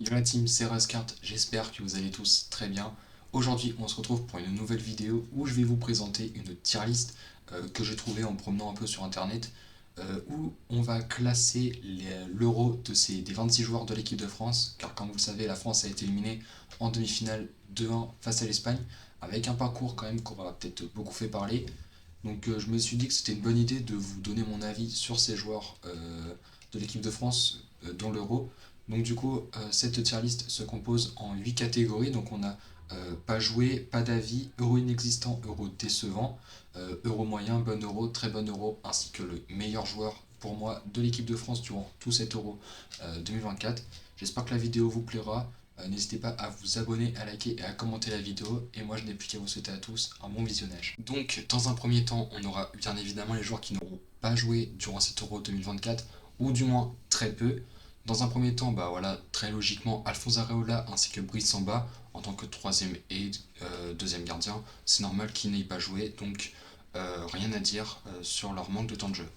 Yo la team, c'est Raskart, j'espère que vous allez tous très bien. Aujourd'hui, on se retrouve pour une nouvelle vidéo où je vais vous présenter une tier list que j'ai trouvée en me promenant un peu sur internet, où on va classer l'euro des 26 joueurs de l'équipe de France, car comme vous le savez, la France a été éliminée en demi-finale 2-1 face à l'Espagne, avec un parcours quand même qu'on va peut-être beaucoup fait parler. Donc je me suis dit que c'était une bonne idée de vous donner mon avis sur ces joueurs de l'équipe de France dans l'Euro. Donc du coup, cette tier list se compose en 8 catégories. Donc on a pas joué, pas d'avis, euro inexistant, euro décevant, euro moyen, bon euro, très bon euro, ainsi que le meilleur joueur pour moi de l'équipe de France durant tout cet euro 2024. J'espère que la vidéo vous plaira. N'hésitez pas à vous abonner, à liker et à commenter la vidéo. Et moi, je n'ai plus qu'à vous souhaiter à tous un bon visionnage. Donc, dans un premier temps, on aura bien évidemment les joueurs qui n'auront pas joué durant cet Euro 2024, ou du moins très peu. Dans un premier temps, bah voilà, très logiquement, Alphonse Areola ainsi que Brice Samba en tant que troisième et deuxième gardien. C'est normal qu'ils n'aient pas joué, donc rien à dire sur leur manque de temps de jeu.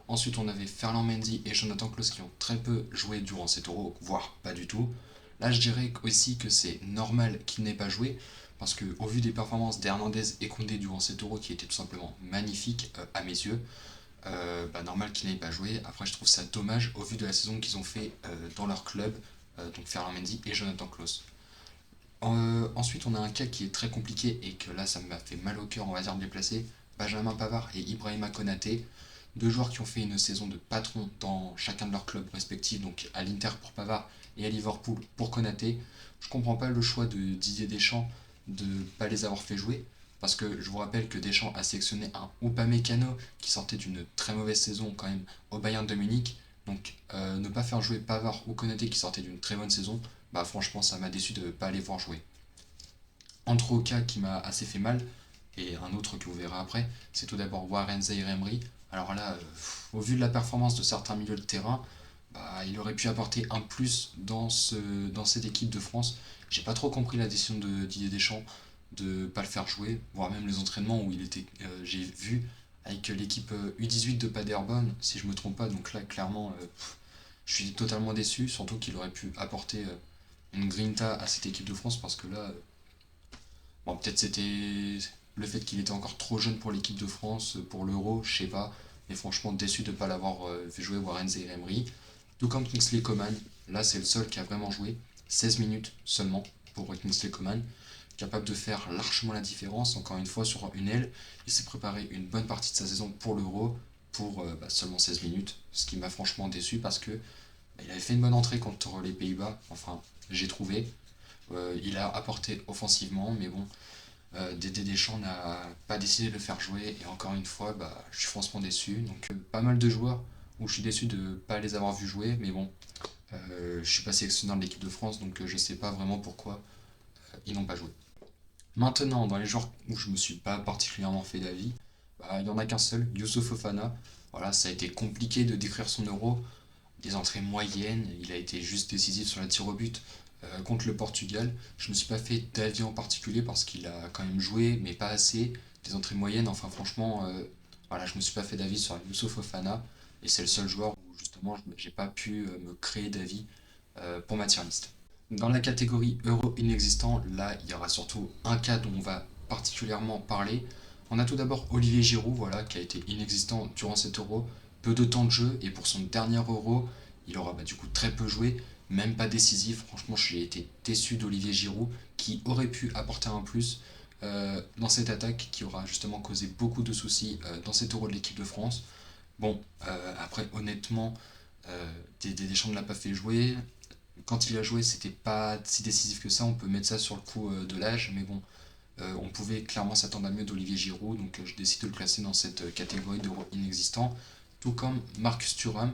Ensuite, on avait Ferland Mendy et Jonathan Klaus qui ont très peu joué durant cet Euro, voire pas du tout. Là, je dirais aussi que c'est normal qu'il n'ait pas joué, parce que au vu des performances d'Hernandez et Koundé durant cet Euro, qui étaient tout simplement magnifiques à mes yeux, normal qu'il n'ait pas joué. Après, je trouve ça dommage au vu de la saison qu'ils ont fait dans leur club, donc Ferland Mendy et Jonathan Klaus. Ensuite, on a un cas qui est très compliqué et que là, ça m'a fait mal au cœur, on va dire, de les placer. Benjamin Pavard et Ibrahima Konaté, deux joueurs qui ont fait une saison de patron dans chacun de leurs clubs respectifs, donc à l'Inter pour Pavard et à Liverpool pour Konaté. Je comprends pas le choix de Didier Deschamps de ne pas les avoir fait jouer, parce que je vous rappelle que Deschamps a sélectionné un Upamecano qui sortait d'une très mauvaise saison quand même au Bayern de Munich. Donc ne pas faire jouer Pavard ou Konaté qui sortait d'une très bonne saison, bah franchement ça m'a déçu de ne pas les voir jouer. Entre cas qui m'a assez fait mal, et un autre que vous verrez après, c'est tout d'abord Warren Zaïre-Emery. Alors là, au vu de la performance de certains milieux de terrain, bah, il aurait pu apporter un plus dans cette équipe de France. J'ai pas trop compris la décision de Didier Deschamps de ne pas le faire jouer, voire même les entraînements où il était, j'ai vu avec l'équipe U18 de Paderborn, si je me trompe pas. Donc là, clairement, je suis totalement déçu, surtout qu'il aurait pu apporter une grinta à cette équipe de France parce que là, bon, peut-être c'était le fait qu'il était encore trop jeune pour l'équipe de France, pour l'Euro, je sais pas. Mais franchement, déçu de ne pas l'avoir fait jouer Warren Zaïre-Emery. Tout comme Kingsley Coman, là c'est le seul qui a vraiment joué. 16 minutes seulement pour Kingsley Coman. Capable de faire largement la différence, encore une fois, sur une aile. Il s'est préparé une bonne partie de sa saison pour l'Euro, pour seulement 16 minutes. Ce qui m'a franchement déçu parce que il avait fait une bonne entrée contre les Pays-Bas, enfin, j'ai trouvé. Il a apporté offensivement, mais bon, Dédé Deschamps n'a pas décidé de le faire jouer et encore une fois bah, je suis franchement déçu. Donc pas mal de joueurs où je suis déçu de ne pas les avoir vus jouer, mais bon, je suis pas sélectionneur de l'équipe de France donc je sais pas vraiment pourquoi ils n'ont pas joué. Maintenant, dans les joueurs où je me suis pas particulièrement fait d'avis, bah, il y en a qu'un seul, Youssouf Fofana. Voilà, ça a été compliqué de décrire son euro, des entrées moyennes, il a été juste décisif sur la tir au but contre le Portugal. Je ne me suis pas fait d'avis en particulier parce qu'il a quand même joué, mais pas assez. Des entrées moyennes, enfin franchement, voilà, je ne me suis pas fait d'avis sur Youssouf Fofana et c'est le seul joueur où justement j'ai pas pu me créer d'avis pour ma tier list. Dans la catégorie euro inexistant, là il y aura surtout un cas dont on va particulièrement parler. On a tout d'abord Olivier Giroud, voilà, qui a été inexistant durant cet euro, peu de temps de jeu et pour son dernier euro, il aura du coup très peu joué, même pas décisif. Franchement, j'ai été déçu d'Olivier Giroud qui aurait pu apporter un plus dans cette attaque qui aura justement causé beaucoup de soucis dans cet euro de l'équipe de France. Bon, après honnêtement, Deschamps ne l'a pas fait jouer. Quand il a joué, c'était pas si décisif que ça. On peut mettre ça sur le coup de l'âge, mais bon, on pouvait clairement s'attendre à mieux d'Olivier Giroud, donc je décide de le classer dans cette catégorie d'euro inexistant. Tout comme Marcus Thuram,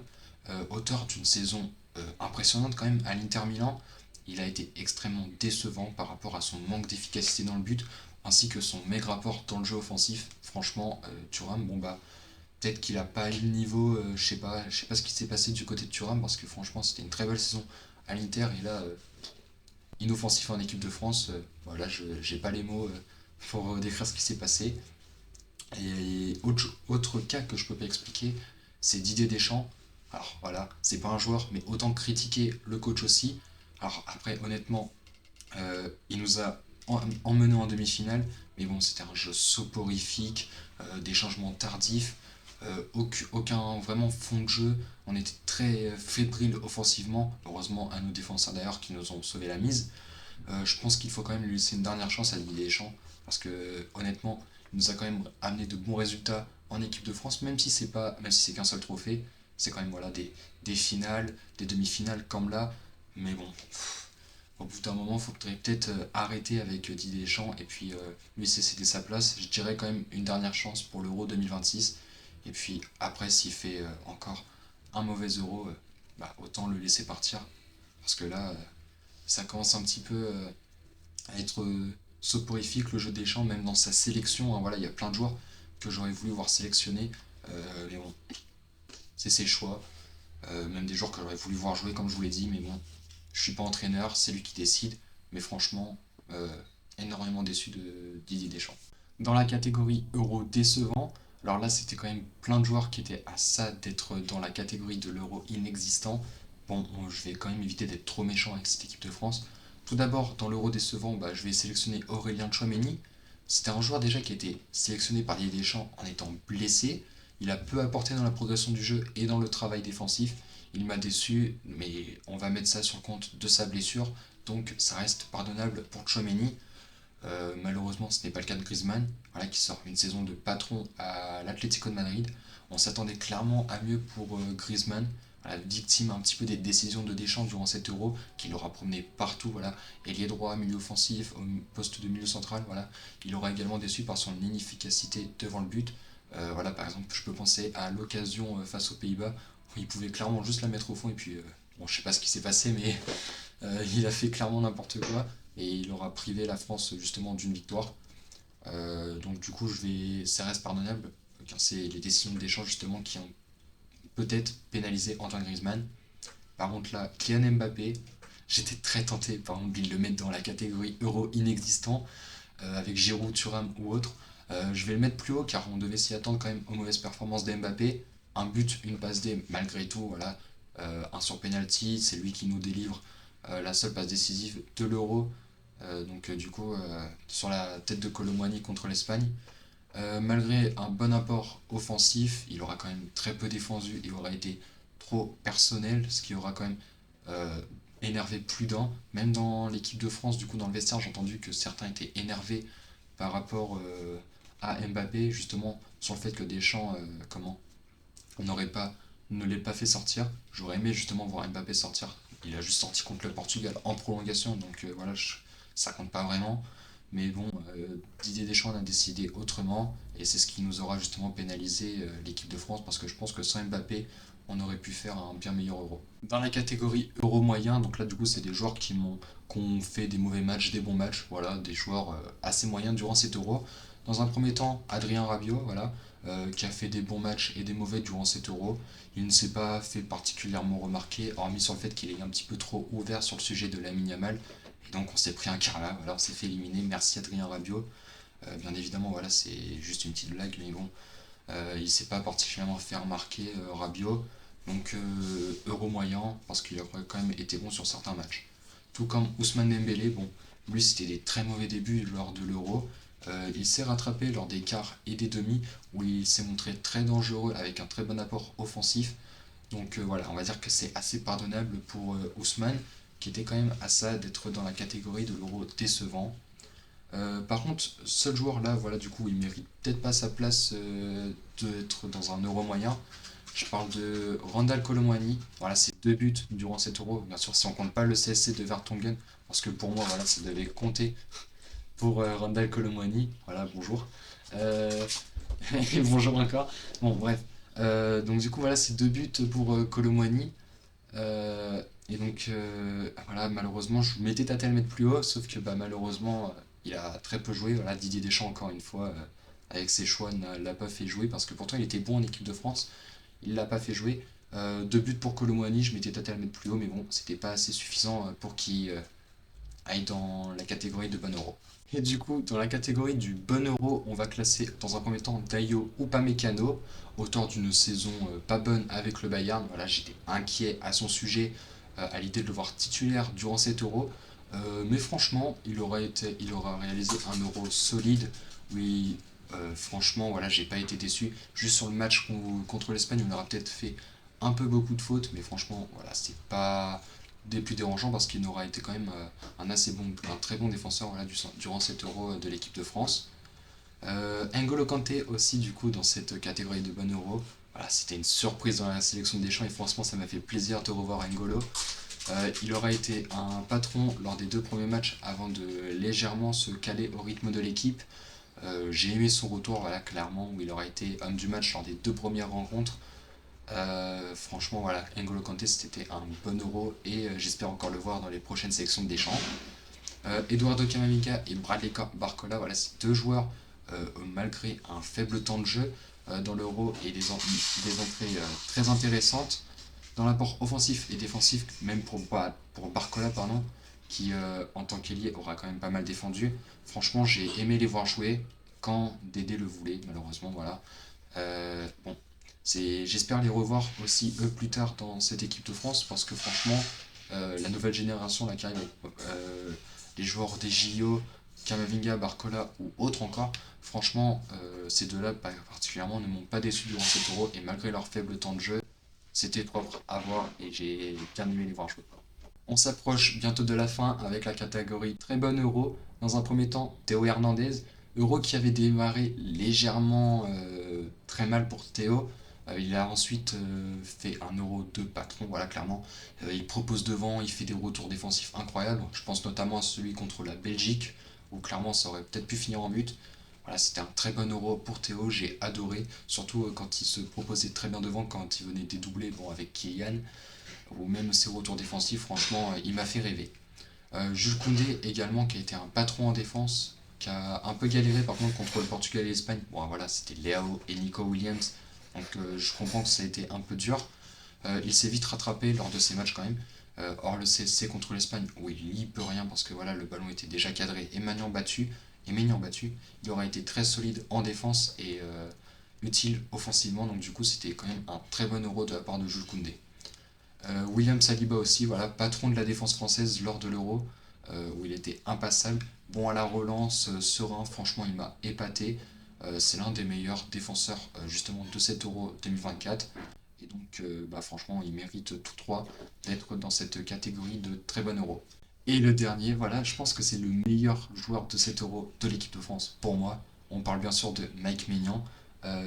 auteur d'une saison impressionnante quand même à l'Inter Milan. Il a été extrêmement décevant par rapport à son manque d'efficacité dans le but, ainsi que son maigre apport dans le jeu offensif. Franchement, Thuram, bon bah, peut-être qu'il a pas eu le niveau, je sais pas ce qui s'est passé du côté de Thuram, parce que franchement, c'était une très belle saison à l'Inter, et là, inoffensif en équipe de France, voilà, je j'ai pas les mots pour décrire ce qui s'est passé. Et autre cas que je peux pas expliquer, c'est Didier Deschamps. Alors voilà, c'est pas un joueur, mais autant critiquer le coach aussi. Alors après, honnêtement, il nous a emmené en demi-finale, mais bon, c'était un jeu soporifique, des changements tardifs, aucun vraiment fond de jeu. On était très fébrile offensivement, heureusement à nos défenseurs d'ailleurs qui nous ont sauvé la mise. Je pense qu'il faut quand même lui laisser une dernière chance à Didier Deschamps, parce que honnêtement, il nous a quand même amené de bons résultats en équipe de France, même si c'est qu'un seul trophée, c'est quand même voilà, des finales, des demi-finales comme là, mais bon, au bout d'un moment, il faudrait peut-être arrêter avec Didier Deschamps et puis lui laisser céder sa place. Je dirais quand même une dernière chance pour l'Euro 2026. Et puis après, s'il fait encore un mauvais Euro, bah, autant le laisser partir. Parce que là, ça commence un petit peu à être soporifique le jeu des champs, même dans sa sélection. Hein, voilà, il y a plein de joueurs que j'aurais voulu voir sélectionnés. Mais bon, c'est ses choix. Même des joueurs que j'aurais voulu voir jouer, comme je vous l'ai dit. Mais bon, je suis pas entraîneur, c'est lui qui décide. Mais franchement, euh, énormément déçu de Didier Deschamps. Dans la catégorie Euro décevant, alors là, c'était quand même plein de joueurs qui étaient à ça d'être dans la catégorie de l'Euro inexistant. Bon, je vais quand même éviter d'être trop méchant avec cette équipe de France. Tout d'abord, dans l'Euro décevant, bah, je vais sélectionner Aurélien Tchouameni. C'était un joueur déjà qui a été sélectionné par Didier Deschamps en étant blessé. Il a peu apporté dans la progression du jeu et dans le travail défensif. Il m'a déçu, mais on va mettre ça sur le compte de sa blessure. Donc ça reste pardonnable pour Tchouameni. Malheureusement, ce n'est pas le cas de Griezmann, voilà, qui sort une saison de patron à l'Atlético de Madrid. On s'attendait clairement à mieux pour Griezmann, voilà, victime un petit peu des décisions de Deschamps durant cet Euro, qui l'aura promené partout, voilà, ailier droit, milieu offensif, au poste de milieu central, voilà. Il aura également déçu par son inefficacité devant le but. Voilà, par exemple, je peux penser à l'occasion face aux Pays-Bas, où il pouvait clairement juste la mettre au fond, et puis, bon, je sais pas ce qui s'est passé, mais il a fait clairement n'importe quoi et il aura privé la France justement d'une victoire. Donc du coup, ça reste pardonnable car c'est les décisions de Deschamps justement qui ont peut-être pénalisé Antoine Griezmann. Par contre là, Kylian Mbappé, j'étais très tenté par exemple de le mettre dans la catégorie Euro inexistant avec Giroud, Thuram ou autre. Je vais le mettre plus haut car on devait s'y attendre quand même aux mauvaises performances d'Mbappé. Un but, une passe D, malgré tout, voilà. Un sur penalty, c'est lui qui nous délivre la seule passe décisive de l'Euro. Du coup, sur la tête de Colomboigny contre l'Espagne. Malgré un bon apport offensif, il aura quand même très peu défendu, il aura été trop personnel, ce qui aura quand même euh, énervé plus d'un. Même dans l'équipe de France, du coup dans le vestiaire, j'ai entendu que certains étaient énervés par rapport à Mbappé, justement sur le fait que Deschamps, n'aurait pas, ne l'ait pas fait sortir. J'aurais aimé justement voir Mbappé sortir. Il a juste sorti contre le Portugal en prolongation, donc voilà, ça compte pas vraiment. Mais bon, Didier Deschamps a décidé autrement, et c'est ce qui nous aura justement pénalisé l'équipe de France, parce que je pense que sans Mbappé, on aurait pu faire un bien meilleur Euro. Dans la catégorie Euro moyen, donc là du coup c'est des joueurs qui ont fait des mauvais matchs, des bons matchs, voilà, des joueurs assez moyens durant cet Euro. Dans un premier temps, Adrien Rabiot, voilà, qui a fait des bons matchs et des mauvais durant cet Euro. Il ne s'est pas fait particulièrement remarquer, hormis sur le fait qu'il est un petit peu trop ouvert sur le sujet de Lamine Yamal. Et donc on s'est pris un carla, voilà, on s'est fait éliminer. Merci Adrien Rabiot. Bien évidemment, voilà, c'est juste une petite blague, mais bon, il s'est pas particulièrement fait remarquer Rabiot. Donc Euro moyen, parce qu'il a quand même été bon sur certains matchs. Tout comme Ousmane Dembélé, bon, lui c'était des très mauvais débuts lors de l'Euro. Il s'est rattrapé lors des quarts et des demi, où il s'est montré très dangereux avec un très bon apport offensif. Donc voilà, on va dire que c'est assez pardonnable pour Ousmane, qui était quand même à ça d'être dans la catégorie de l'Euro décevant. Par contre, ce joueur là, voilà, du coup, il mérite peut-être pas sa place d'être dans un Euro moyen. Je parle de Randal Colomwani. Voilà, c'est deux buts durant cet Euro. Bien sûr, si on compte pas le CSC de Vertonghen, parce que pour moi, voilà, ça devait compter pour Randal Colomwani. Voilà, bonjour. Euh, et bonjour encore. Bon, bref. Donc du coup, voilà, c'est deux buts pour Colomwani. Voilà, malheureusement, je m'étais tâté à le mettre plus haut, sauf que bah, malheureusement, il a très peu joué. Voilà, Didier Deschamps, encore une fois, avec ses choix, ne l'a pas fait jouer, parce que pourtant, il était bon en équipe de France. Il l'a pas fait jouer. Deux buts pour Colomwani, je m'étais tâté à le mettre plus haut, mais bon, c'était pas assez suffisant pour qu'il aille dans la catégorie de bon euro. Et du coup, dans la catégorie du bon euro, on va classer dans un premier temps Dayo Upamecano, auteur d'une saison pas bonne avec le Bayern. Voilà, j'étais inquiet à son sujet. à l'idée de le voir titulaire durant cet euro. Mais franchement, il aura réalisé un euro solide. Oui, franchement, voilà, j'ai pas été déçu. Juste sur le match contre l'Espagne, on aura peut-être fait un peu beaucoup de fautes, mais franchement, voilà, c'est pas des plus dérangeants parce qu'il aura été quand même un très bon défenseur voilà, durant cet euro de l'équipe de France. N'Golo Kanté aussi du coup dans cette catégorie de bon euro. Voilà, c'était une surprise dans la sélection de Deschamps et franchement ça m'a fait plaisir de revoir N'Golo. Il aura été un patron lors des 2 premiers matchs avant de légèrement se caler au rythme de l'équipe. J'ai aimé son retour, voilà, clairement, où il aura été homme du match lors des 2 premières rencontres. Franchement, voilà, N'Golo Kanté, c'était un bon euro et j'espère encore le voir dans les prochaines sélections de Deschamps. Eduardo Camavinga et Bradley Barcola, voilà, c'est 2 joueurs, malgré un faible temps de jeu dans l'euro et des entrées très intéressantes. Dans l'apport offensif et défensif, même pour Barcola, pardon, qui en tant qu'ailier aura quand même pas mal défendu. Franchement, j'ai aimé les voir jouer quand Dédé le voulait, malheureusement, voilà. Bon, j'espère les revoir aussi eux plus tard dans cette équipe de France parce que franchement, la nouvelle génération là, qui arrive, les joueurs des JO, Kamavinga, Barcola ou autres encore, franchement, ces deux-là particulièrement ne m'ont pas déçu durant cet euro et malgré leur faible temps de jeu, c'était propre à voir et j'ai bien aimé les voir jouer. On s'approche bientôt de la fin avec la catégorie très bon euro. Dans un premier temps, Théo Hernandez. Euro qui avait démarré légèrement très mal pour Théo. Il a ensuite fait un euro de patron, voilà, clairement. Il propose devant, il fait des retours défensifs incroyables. Je pense notamment à celui contre la Belgique, où clairement ça aurait peut-être pu finir en but. Voilà, c'était un très bon euro pour Théo, j'ai adoré. Surtout quand il se proposait très bien devant, quand il venait dédoubler bon, avec Kylian ou même ses retours défensifs, franchement, il m'a fait rêver. Jules Koundé également, qui a été un patron en défense, qui a un peu galéré par contre contre le Portugal et l'Espagne. Bon, voilà, c'était Léao et Nico Williams, donc je comprends que ça a été un peu dur. Il s'est vite rattrapé lors de ces matchs quand même. Or, le CSC contre l'Espagne, où il n'y peut rien parce que voilà, le ballon était déjà cadré et maintenant battu. Il aura été très solide en défense et utile offensivement, donc du coup, c'était quand même un très bon euro de la part de Jules Koundé. William Saliba aussi, voilà, patron de la défense française lors de l'Euro, où il était impassable. Bon à la relance, serein, franchement il m'a épaté. C'est l'un des meilleurs défenseurs justement de cet Euro 2024. Et donc bah, franchement il mérite tous 3 d'être dans cette catégorie de très bon Euro. Et le dernier, voilà, je pense que c'est le meilleur joueur de cet Euro de l'équipe de France pour moi. On parle bien sûr de Mike Maignan,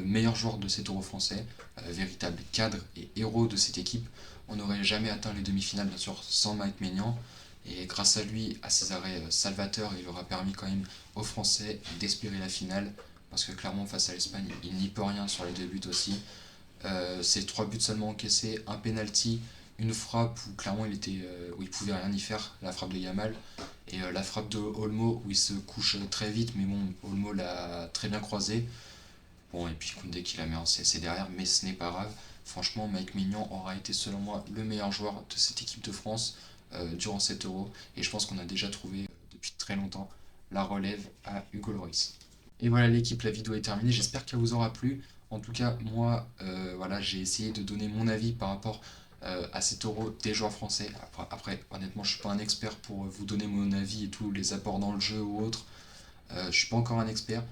meilleur joueur de cet Euro français, véritable cadre et héros de cette équipe. On n'aurait jamais atteint les demi-finales, bien sûr, sans Mike Maignan. Et grâce à lui, à ses arrêts salvateurs, il aura permis quand même aux Français d'espérer la finale. Parce que clairement, face à l'Espagne, il n'y peut rien sur les 2 buts aussi. C'est 3 buts seulement encaissés, un penalty, une frappe où clairement où il pouvait rien y faire, la frappe de Yamal, et la frappe de Olmo où il se couche très vite, mais bon, Olmo l'a très bien croisé. Bon, et puis Koundé qui la met en CC derrière, mais ce n'est pas grave. Franchement, Mike Maignan aura été selon moi le meilleur joueur de cette équipe de France durant cet Euro, et je pense qu'on a déjà trouvé depuis très longtemps la relève à Hugo Lloris. Et voilà l'équipe, la vidéo est terminée, j'espère qu'elle vous aura plu. En tout cas, moi, voilà, j'ai essayé de donner mon avis par rapport à cet Euro des joueurs français. Après, honnêtement, je suis pas un expert pour vous donner mon avis et tous les apports dans le jeu ou autre. Je suis pas encore un expert,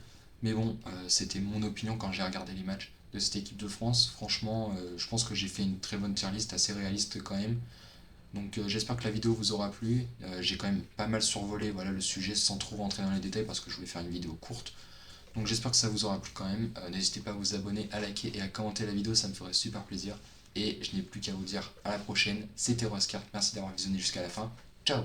mais bon, c'était mon opinion quand j'ai regardé les matchs de cette équipe de France. Franchement, je pense que j'ai fait une très bonne tier list, assez réaliste quand même. Donc j'espère que la vidéo vous aura plu. J'ai quand même pas mal survolé voilà, le sujet sans trop rentrer dans les détails parce que je voulais faire une vidéo courte. Donc j'espère que ça vous aura plu quand même. N'hésitez pas à vous abonner, à liker et à commenter la vidéo, ça me ferait super plaisir. Et je n'ai plus qu'à vous dire à la prochaine. C'était Roscar, merci d'avoir visionné jusqu'à la fin. Ciao!